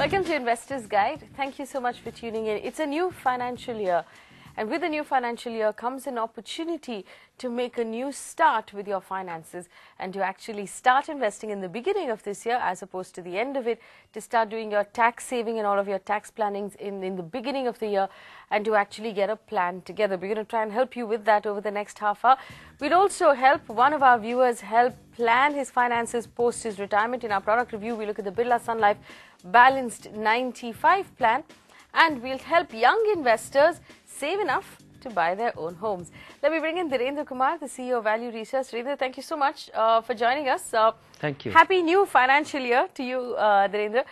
Welcome to Investors Guide. Thank you so much for tuning in. It's a new financial year, and with the new financial year comes an opportunity to make a new start with your finances and to actually start investing in the beginning of this year as opposed to the end of it, to start doing your tax saving and all of your tax plannings in the beginning of the year, and to actually get a plan together. We're going to try and help you with that over the next half hour. We'll also help one of our viewers help plan his finances post his retirement. In our product review, we look at the Birla Sun Life Balanced 95 plan, and we'll help young investors save enough to buy their own homes. Let me bring in Dhirendra Kumar, the CEO of Value Research. Dhirendra, thank you so much for joining us. Thank you. Happy new financial year to you, Dhirendra.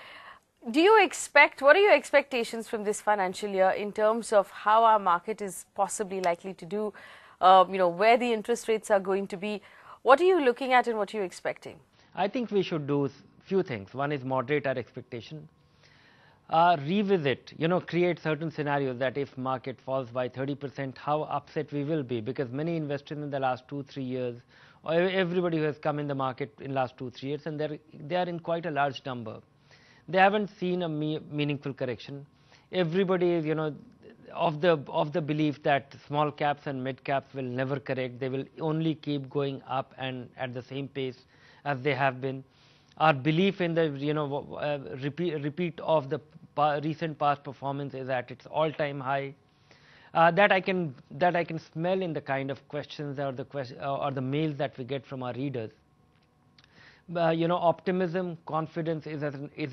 What are your expectations from this financial year in terms of how our market is possibly likely to do, where the interest rates are going to be? What are you looking at and what are you expecting? I think we should do few things. One is moderate our expectation. Revisit, create certain scenarios that if market falls by 30%, how upset we will be, because many investors in the last 2-3 years, or everybody who has come in the market in last 2-3 years, and they are in quite a large number. They haven't seen a meaningful correction. Everybody is, of the belief that small caps and mid caps will never correct. They will only keep going up and at the same pace as they have been. Our belief in the repeat of the recent past performance is at its all-time high. That I can smell in the kind of questions or the mails that we get from our readers. Optimism, confidence is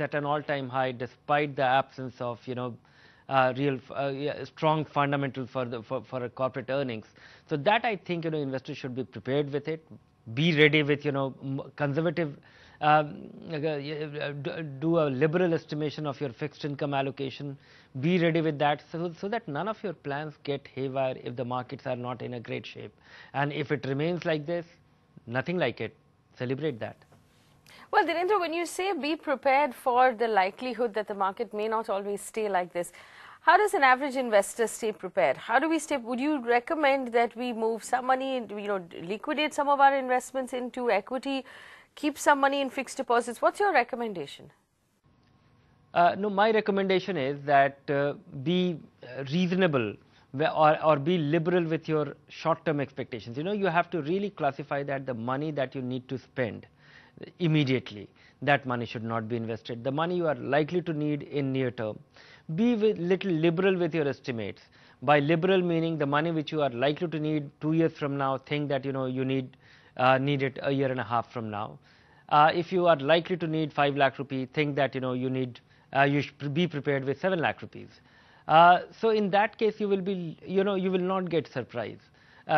at an all-time high, despite the absence of real strong fundamentals for corporate earnings. So that I think investors should be prepared with it. Be ready with conservative. Do a liberal estimation of your fixed income allocation. Be ready with that so that none of your plans get haywire if the markets are not in a great shape. And if it remains like this, nothing like it. Celebrate that. Well, Dhirendra, when you say be prepared for the likelihood that the market may not always stay like this, how does an average investor stay prepared? How do we stay? Would you recommend that we move some money, liquidate some of our investments into equity, keep some money in fixed deposits? What's your recommendation? No, my recommendation is that be reasonable or be liberal with your short-term expectations. You have to really classify that the money that you need to spend immediately, that money should not be invested. The money you are likely to need in near term, be little liberal with your estimates. By liberal meaning the money which you are likely to need 2 years from now, think that you need it a year and a half from now. If you are likely to need 5 lakh rupees, think that you should be prepared with 7 lakh rupees. So in that case you will be you will not get surprised.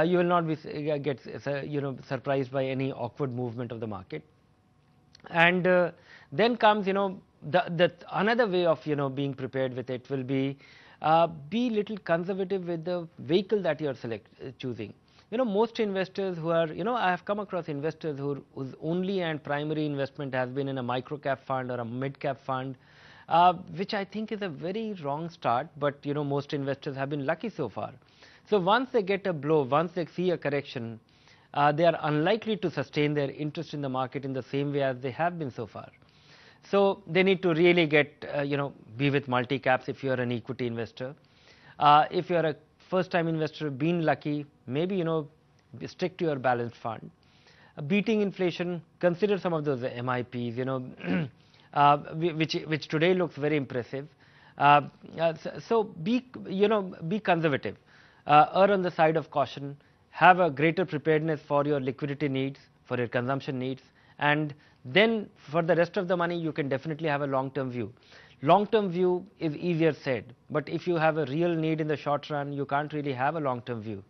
You will not be surprised by any awkward movement of the market. And then comes the another way of being prepared with it will be little conservative with the vehicle that you are choosing. Most investors who are I have come across investors whose only and primary investment has been in a micro cap fund or a mid cap fund, which I think is a very wrong start, but most investors have been lucky so far. So once they get a blow, once they see a correction, they are unlikely to sustain their interest in the market in the same way as they have been so far. So they need to really get be with multi caps if you are an equity investor. If you are a first time investor, been lucky, maybe stick to your balanced fund. Beating inflation, consider some of those MIPs, which today looks very impressive. So be conservative. Err on the side of caution, have a greater preparedness for your liquidity needs, for your consumption needs, and then for the rest of the money you can definitely have a long-term view. Long-term view is easier said, but if you have a real need in the short run, you can't really have a long-term view.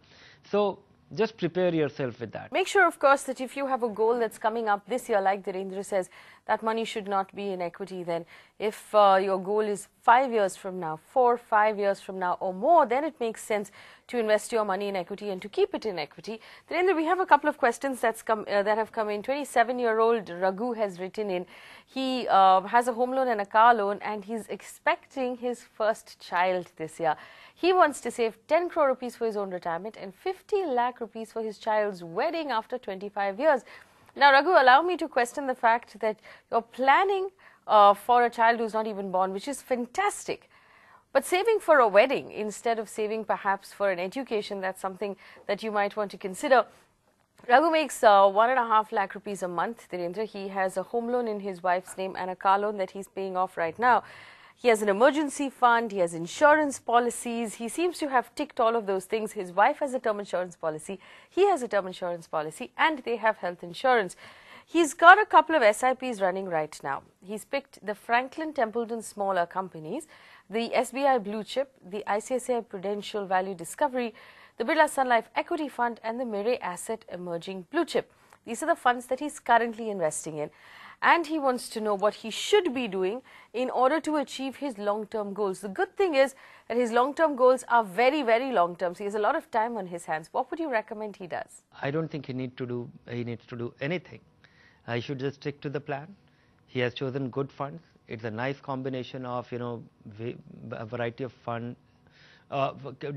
So just prepare yourself with that. Make sure, of course, that if you have a goal that's coming up this year, like Dhirendra says, that money should not be in equity then. If your goal is 5 years from now, 4-5 years from now or more, then it makes sense to invest your money in equity and to keep it in equity. Dhirendra, we have a couple of questions that have come in. 27-year-old Raghu has written in. He has a home loan and a car loan, and he's expecting his first child this year. He wants to save 10 crore rupees for his own retirement and 50 lakh rupees for his child's wedding after 25 years. Now, Raghu, allow me to question the fact that you're planning for a child who's not even born, which is fantastic. But saving for a wedding instead of saving perhaps for an education, that's something that you might want to consider. Raghu makes 1.5 lakh rupees a month, Dhirendra. He has a home loan in his wife's name and a car loan that he's paying off right now. He has an emergency fund, he has insurance policies. He seems to have ticked all of those things. His wife has a term insurance policy, he has a term insurance policy, and they have health insurance. He's got a couple of SIPs running right now. He's picked the Franklin Templeton Smaller Companies, the SBI Blue Chip, the ICICI Prudential Value Discovery, the Birla Sun Life Equity Fund, and the Mirae Asset Emerging Blue Chip. These are the funds that he's currently investing in. And he wants to know what he should be doing in order to achieve his long-term goals. The good thing is that his long-term goals are very, very long-term. So he has a lot of time on his hands. What would you recommend he does? I don't think he needs to do anything. He should just stick to the plan. He has chosen good funds. It's a nice combination of, a variety of fund,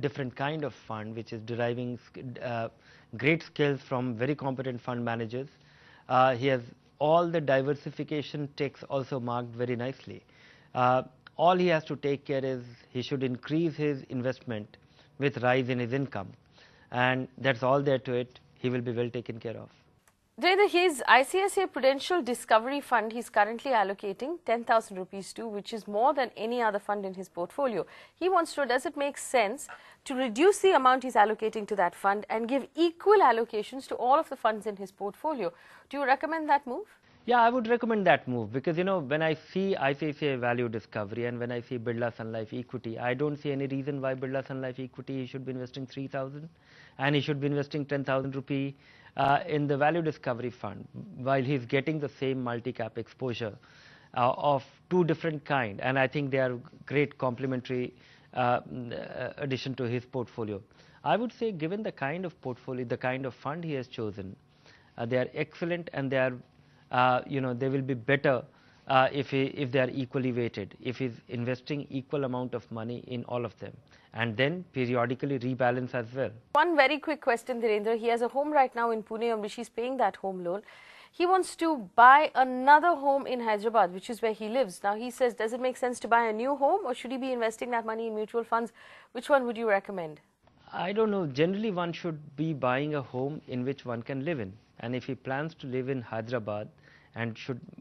different kind of fund, which is deriving great skills from very competent fund managers. He has all the diversification ticks also marked very nicely. All he has to take care is he should increase his investment with rise in his income, and that's all there to it. He will be well taken care of. His ICICI Prudential Discovery Fund, he's currently allocating 10,000 rupees to, which is more than any other fund in his portfolio. He wants to know, does it make sense to reduce the amount he's allocating to that fund and give equal allocations to all of the funds in his portfolio? Do you recommend that move? Yeah, I would recommend that move because, when I see ICICI Value Discovery and when I see Birla Sun Life Equity, I don't see any reason why Birla Sun Life Equity he should be investing 3,000 and he should be investing 10,000 rupee in the Value Discovery Fund, while he's getting the same multi-cap exposure of two different kind, and I think they are great complementary addition to his portfolio. I would say, given the kind of portfolio, the kind of fund he has chosen, they are excellent, and they are, they will be better if they are equally weighted, if he's investing equal amount of money in all of them, and then periodically rebalance as well. One very quick question, Dhirendra. He has a home right now in Pune on which he's paying that home loan. He wants to buy another home in Hyderabad, which is where he lives. Now he says, does it make sense to buy a new home, or should he be investing that money in mutual funds? Which one would you recommend? I don't know. Generally, one should be buying a home in which one can live in. And if he plans to live in Hyderabad and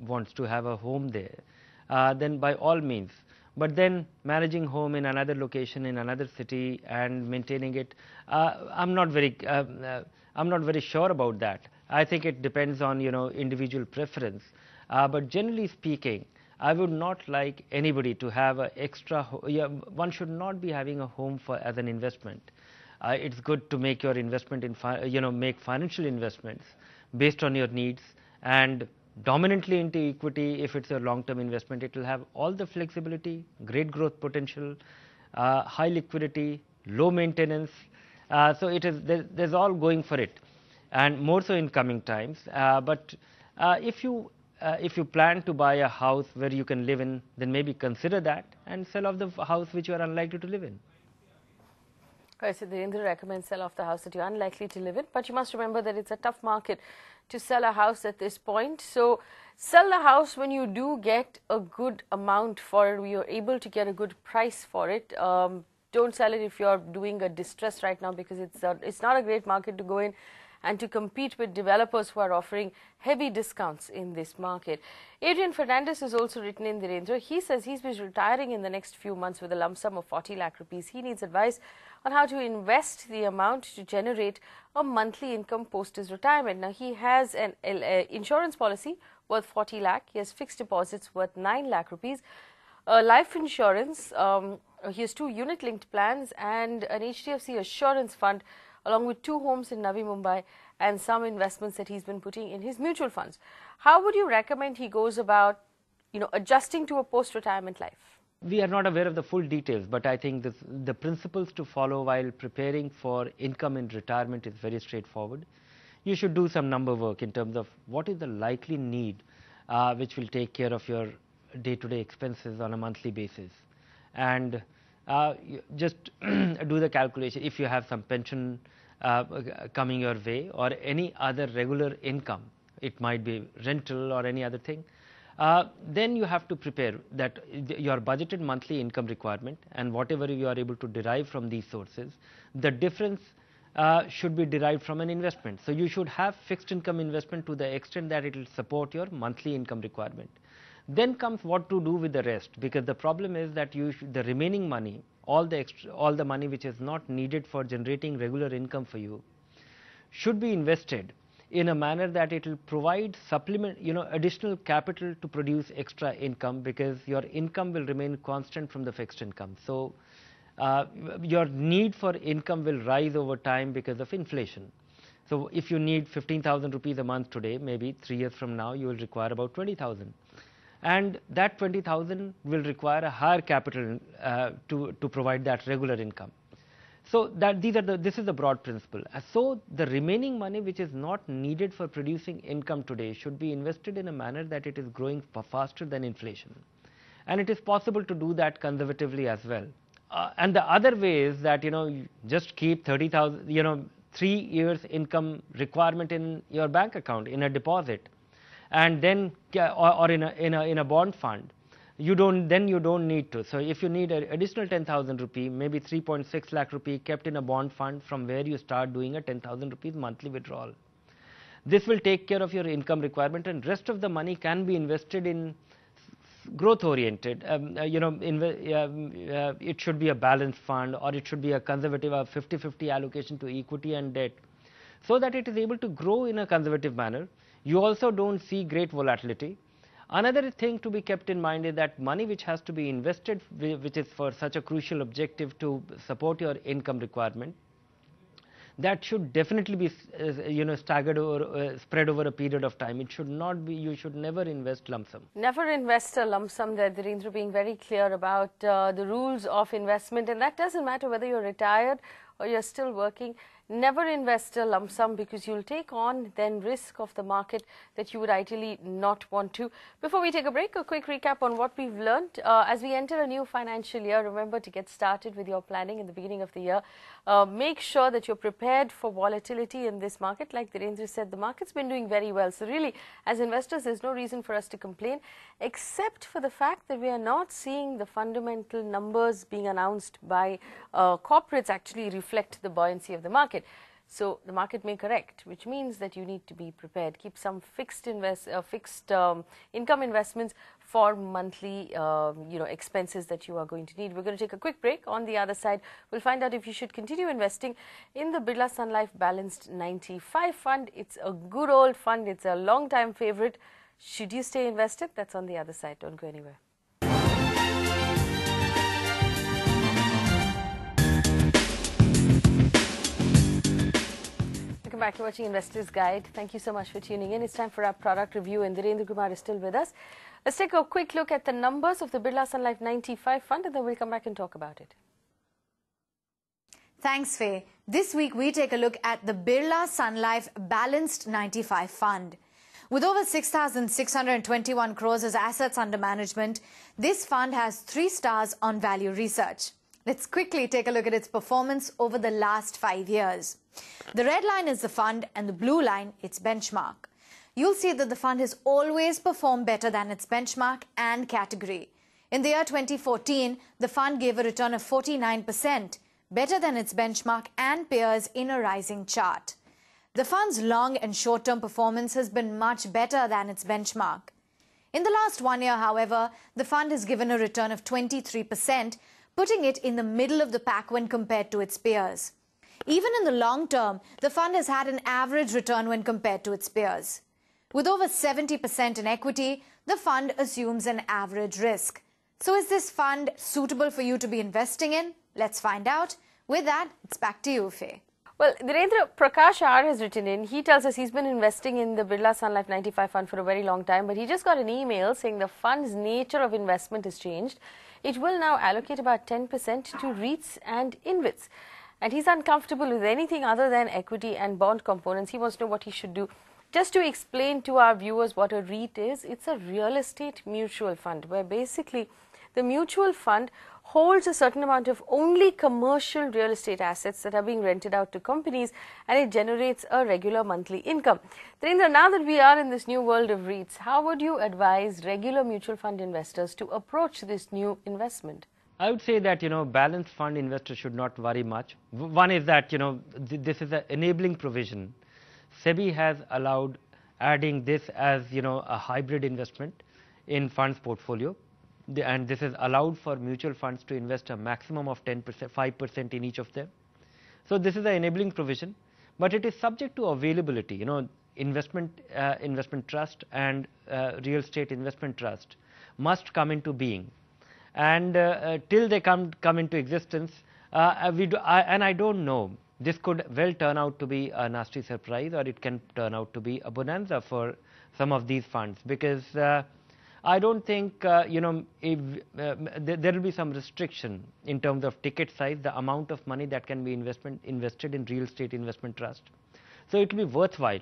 wants to have a home there, then by all means. But then managing home in another location, in another city, and maintaining it, I'm not very sure about that. I think it depends on individual preference. But generally speaking, I would not like anybody to have an extra. One should not be having a home as an investment. It's good to make your investment in make financial investments based on your needs, and dominantly into equity. If it's a long-term investment, it will have all the flexibility, great growth potential, high liquidity, low maintenance. So there's all going for it, and more so in coming times. But if you plan to buy a house where you can live in, then maybe consider that and sell off the house which you are unlikely to live in. Right, so Dhirendra recommends sell off the house that you're unlikely to live in, but you must remember that it's a tough market to sell a house at this point. So sell the house when you do get a good amount for it, you're able to get a good price for it. Don't sell it if you're doing a distress right now, because it's not a great market to go in and to compete with developers who are offering heavy discounts in this market. Adrian Fernandez has also written in, Dhirendra. He says he's been retiring in the next few months with a lump sum of 40 lakh rupees. He needs advice on how to invest the amount to generate a monthly income post his retirement. Now, he has an insurance policy worth 40 lakh. He has fixed deposits worth 9 lakh rupees. Life insurance, he has 2 unit-linked plans and an HDFC assurance fund, along with 2 homes in Navi Mumbai and some investments that he's been putting in his mutual funds. How would you recommend he goes about, adjusting to a post-retirement life? We are not aware of the full details, but I think the principles to follow while preparing for income in retirement is very straightforward. You should do some number work in terms of what is the likely need which will take care of your day-to-day expenses on a monthly basis, and just do the calculation. If you have some pension coming your way or any other regular income, it might be rental or any other thing, then you have to prepare that your budgeted monthly income requirement and whatever you are able to derive from these sources, the difference should be derived from an investment. So you should have fixed income investment to the extent that it will support your monthly income requirement. Then comes what to do with the rest, because the problem is that the remaining money, all the money which is not needed for generating regular income for you, should be invested in a manner that it will provide additional capital to produce extra income, because your income will remain constant from the fixed income. So your need for income will rise over time because of inflation. So if you need 15,000 rupees a month today, maybe 3 years from now you will require about 20,000. And that 20,000 will require a higher capital to provide that regular income. So this is the broad principle. So the remaining money which is not needed for producing income today should be invested in a manner that it is growing faster than inflation. And it is possible to do that conservatively as well. And the other way is that you just keep 30,000, 3 years income requirement in your bank account in a deposit, and then or in a bond fund. You don't need to. So if you need an additional 10,000 rupee, maybe 3.6 lakh rupee kept in a bond fund, from where you start doing a 10,000 rupees monthly withdrawal. This will take care of your income requirement, and rest of the money can be invested in growth oriented. It should be a balanced fund, or it should be a conservative 50-50 allocation to equity and debt, so that it is able to grow in a conservative manner. You also don't see great volatility. Another thing to be kept in mind is that money which has to be invested, which is for such a crucial objective to support your income requirement, that should definitely be staggered or spread over a period of time. It should not be. You should never invest lump sum. Never invest a lump sum. There, Dhirendra being very clear about the rules of investment, and that doesn't matter whether you're retired or you're still working. Never invest a lump sum, because you'll take on then risk of the market that you would ideally not want to. Before we take a break, a quick recap on what we've learned. As we enter a new financial year, remember to get started with your planning in the beginning of the year. Make sure that you're prepared for volatility in this market. Like Dhirendra said, the market's been doing very well. So really, as investors, there's no reason for us to complain, except for the fact that we are not seeing the fundamental numbers being announced by corporates actually reflect the buoyancy of the market. So the market may correct, which means that you need to be prepared. Keep some fixed income investments for monthly expenses that you are going to need. We're going to take a quick break. On the other side, we'll find out if you should continue investing in the Birla Sun Life Balanced 95 fund. It's a good old fund. It's a long time favorite. Should you stay invested? That's on the other side. Don't go anywhere. Welcome back. You're watching Investor's Guide. Thank you so much for tuning in. It's time for our product review, and Dhirendra Kumar is still with us. Let's take a quick look at the numbers of the Birla Sun Life 95 fund, and then we'll come back and talk about it. Thanks, Faye. This week we take a look at the Birla Sun Life Balanced 95 fund. With over 6,621 crores as assets under management, this fund has 3 stars on value research. Let's quickly take a look at its performance over the last 5 years. The red line is the fund and the blue line its benchmark. You'll see that the fund has always performed better than its benchmark and category. In the year 2014, the fund gave a return of 49%, better than its benchmark and peers in a rising chart. The fund's long and short-term performance has been much better than its benchmark. In the last 1 year, however, the fund has given a return of 23%, putting it in the middle of the pack when compared to its peers. Even in the long term, the fund has had an average return when compared to its peers. With over 70% in equity, the fund assumes an average risk. So is this fund suitable for you to be investing in? Let's find out. With that, it's back to you, Faye. Well, Dhirendra, Prakash R has written in. He tells us he's been investing in the Birla Sun Life 95 fund for a very long time, but he just got an email saying the fund's nature of investment has changed. It will now allocate about 10% to REITs and InvITs. And he's uncomfortable with anything other than equity and bond components. He wants to know what he should do. Just to explain to our viewers what a REIT is, it's a real estate mutual fund, where basically the mutual fund holds a certain amount of only commercial real estate assets that are being rented out to companies, and it generates a regular monthly income. Dhirendra, now that we are in this new world of REITs, how would you advise regular mutual fund investors to approach this new investment? I would say that, balanced fund investors should not worry much. One is that, this is an enabling provision. SEBI has allowed adding this as, a hybrid investment in funds portfolio. And this is allowed for mutual funds to invest a maximum of 10%, 5% in each of them. So this is an enabling provision, but it is subject to availability. Investment trust and real estate investment trust must come into being, and till they come into existence, I don't know. This could well turn out to be a nasty surprise, or it can turn out to be a bonanza for some of these funds, because I don't think if there will be some restriction in terms of ticket size, the amount of money that can be invested in real estate investment trust. So it will be worthwhile.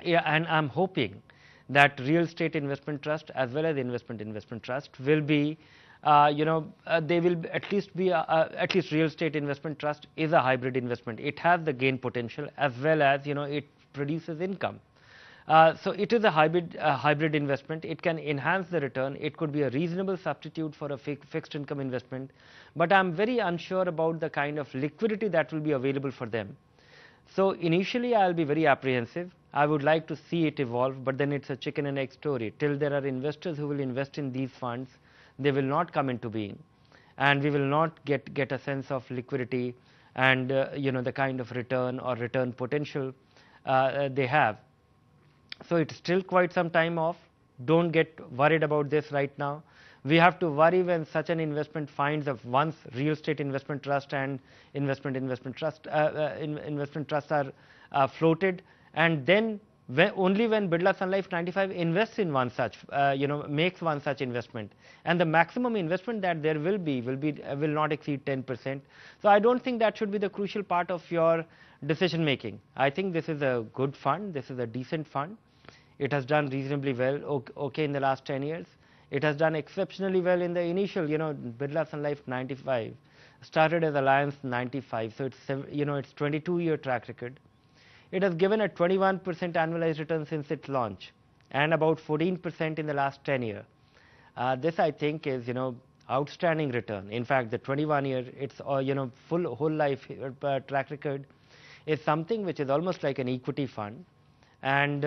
Yeah, and I'm hoping that real estate investment trust as well as investment trust will be, they will at least be at least real estate investment trust is a hybrid investment. It has the gain potential as well as it produces income. So it is a hybrid investment. It can enhance the return. It could be a reasonable substitute for a fixed income investment, but I'm very unsure about the kind of liquidity that will be available for them. So initially I'll be very apprehensive. I would like to see it evolve, but then it's a chicken and egg story. Till there are investors who will invest in these funds, they will not come into being, and we will not get a sense of liquidity and the kind of return or return potential they have. So it's still quite some time off. Don't get worried about this right now. We have to worry when such an investment finds of once real estate investment trust and investment trust are floated, and then only when Birla Sun Life 95 invests in one such, makes one such investment, and the maximum investment that there will not exceed 10%. So I don't think that should be the crucial part of your decision making. I think this is a good fund. This is a decent fund. It has done reasonably well, okay, in the last 10 years. It has done exceptionally well in the initial, Birla Sun Life 95 started as Alliance 95, so it's it's 22-year track record. It has given a 21% annualized return since its launch, and about 14% in the last 10 years. This, I think, is outstanding return. In fact, the 21-year, it's whole life track record is something which is almost like an equity fund, and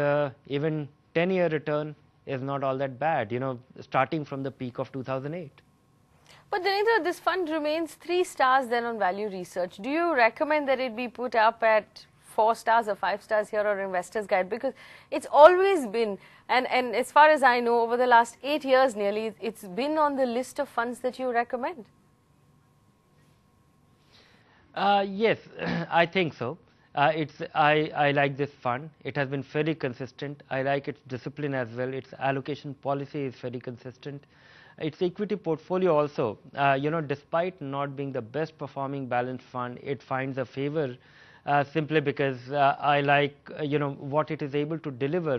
even 10-year return is not all that bad, starting from the peak of 2008. But Dhirendra, this fund remains 3 stars then on value research. Do you recommend that it be put up at 4 stars or 5 stars here on Investor's Guide? Because it's always been, and as far as I know, over the last 8 years nearly, it's been on the list of funds that you recommend. Yes, I think so. I like this fund. It has been fairly consistent. I like its discipline as well. Its allocation policy is very consistent. Its equity portfolio also, despite not being the best performing balanced fund, it finds a favor simply because I like what it is able to deliver,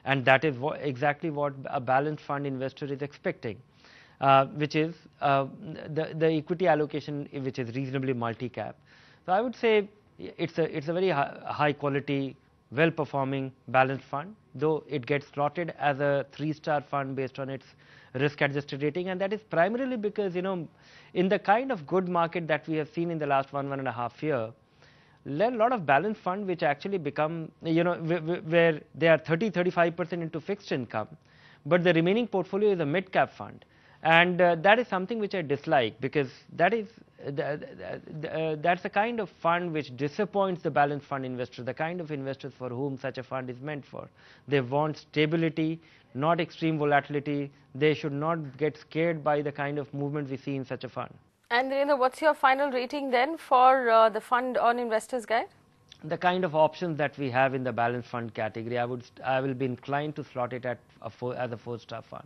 and that is exactly what a balanced fund investor is expecting, which is the equity allocation, which is reasonably multi-cap. So I would say it's a very high quality, well performing balanced fund, though it gets slotted as a 3-star fund based on its risk adjusted rating, and that is primarily because in the kind of good market that we have seen in the last 1.5 years, a lot of balanced fund which actually become where they are 30-35% into fixed income, but the remaining portfolio is a mid cap fund, and that is something which I dislike, because that's the kind of fund which disappoints the balanced fund investor, the kind of investors for whom such a fund is meant for. They want stability, not extreme volatility. They should not get scared by the kind of movement we see in such a fund. And Dhirendra, what's your final rating then for the fund on Investor's Guide? The kind of options that we have in the balanced fund category, I will be inclined to slot it at as a 4-star fund.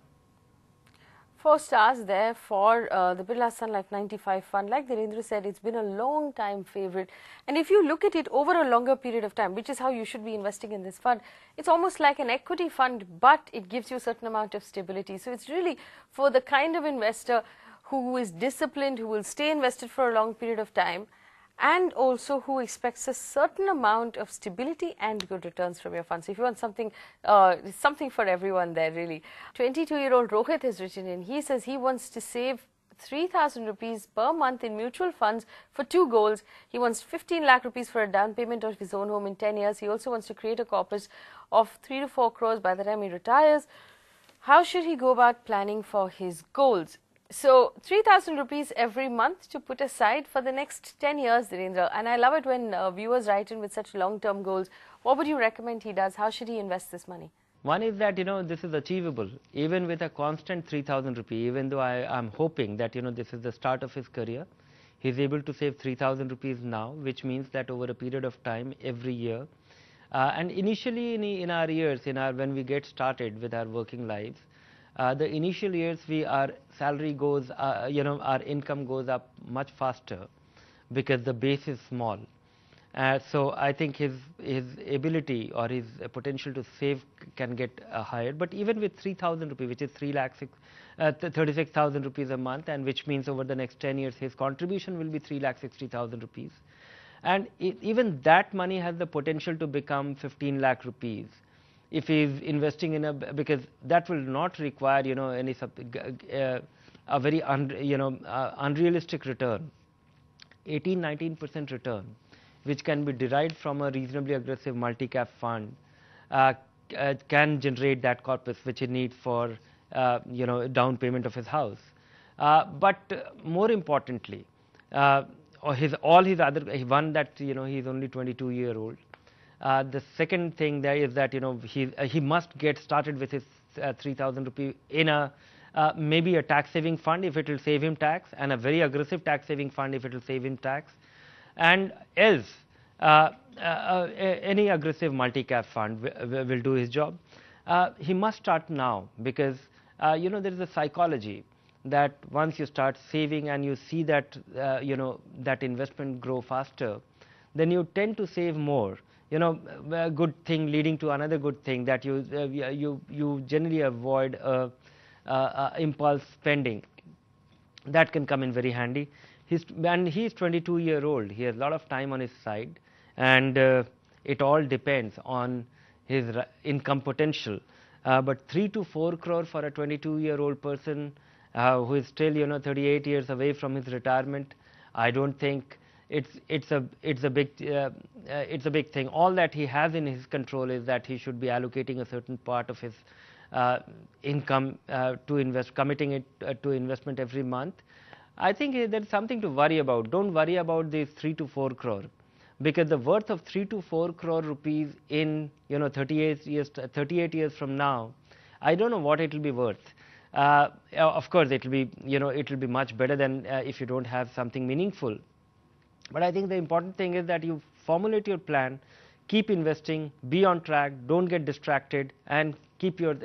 4 stars there for the Birla Sun Life 95 fund. Like Dhirendra said, it's been a long time favorite, and if you look at it over a longer period of time, which is how you should be investing in this fund, it's almost like an equity fund, but it gives you a certain amount of stability. So it's really for the kind of investor who is disciplined, who will stay invested for a long period of time, and also who expects a certain amount of stability and good returns from your funds. So if you want something, something for everyone there really. 22-year-old Rohit has written in. He says he wants to save 3,000 rupees per month in mutual funds for two goals. He wants 15 lakh rupees for a down payment of his own home in 10 years. He also wants to create a corpus of 3 to 4 crores by the time he retires. How should he go about planning for his goals? So 3,000 rupees every month to put aside for the next 10 years, Dhirendra. And I love it when viewers write in with such long-term goals. What would you recommend he does? How should he invest this money? One is that, this is achievable even with a constant 3,000 rupee, even though I'm hoping that, this is the start of his career. He's able to save 3,000 rupees now, which means that over a period of time, every year, and initially in our years, when we get started with our working lives, the initial years our salary goes, our income goes up much faster because the base is small. So I think his ability or his potential to save can get higher. But even with 3,000 rupees, which is 36,000 rupees a month, and which means over the next 10 years his contribution will be 3,60,000 rupees. And even that money has the potential to become 15 lakh rupees if he is investing in because that will not require any a very unrealistic return, 18-19% return, which can be derived from a reasonably aggressive multi-cap fund, can generate that corpus which he needs for down payment of his house. But more importantly, all his other one that he's only 22-year-old. The second thing there is that he must get started with his 3,000 rupee in a maybe a tax saving fund if it will save him tax, and a very aggressive tax saving fund if it will save him tax, and else any aggressive multi-cap fund will do his job. He must start now because there is a psychology that once you start saving and you see that that investment grow faster, then you tend to save more. A good thing leading to another good thing, that you generally avoid impulse spending. That can come in very handy. He's 22-year-old. He has a lot of time on his side, and it all depends on his income potential. But 3 to 4 crore for a 22-year-old person who is still 38 years away from his retirement, I don't think it's a big thing. All that he has in his control is that he should be allocating a certain part of his income to invest, committing it to investment every month. I think there's something to worry about. Don't worry about these 3 to 4 crore, because the worth of 3 to 4 crore rupees in 38 years from now, I don't know what it will be worth. Of course, it will be it will be much better than if you don't have something meaningful. But I think the important thing is that you formulate your plan, keep investing, be on track, don't get distracted, and keep your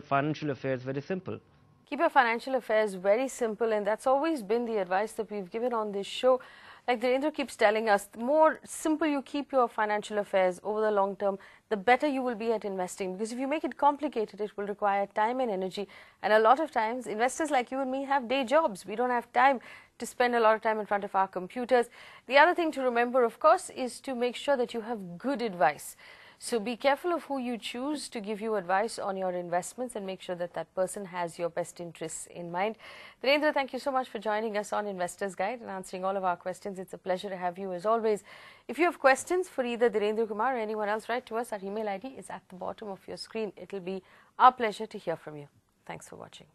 financial affairs very simple. Keep your financial affairs very simple, and that's always been the advice that we've given on this show. Like Dhirendra keeps telling us, the more simple you keep your financial affairs over the long term, the better you will be at investing. Because if you make it complicated, it will require time and energy. And a lot of times, investors like you and me have day jobs. We don't have time to spend a lot of time in front of our computers. The other thing to remember, of course, is to make sure that you have good advice. So be careful of who you choose to give you advice on your investments, and make sure that that person has your best interests in mind. Dhirendra, thank you so much for joining us on Investor's Guide and answering all of our questions. It's a pleasure to have you as always. If you have questions for either Dhirendra Kumar or anyone else, write to us. Our email ID is at the bottom of your screen. It will be our pleasure to hear from you. Thanks for watching.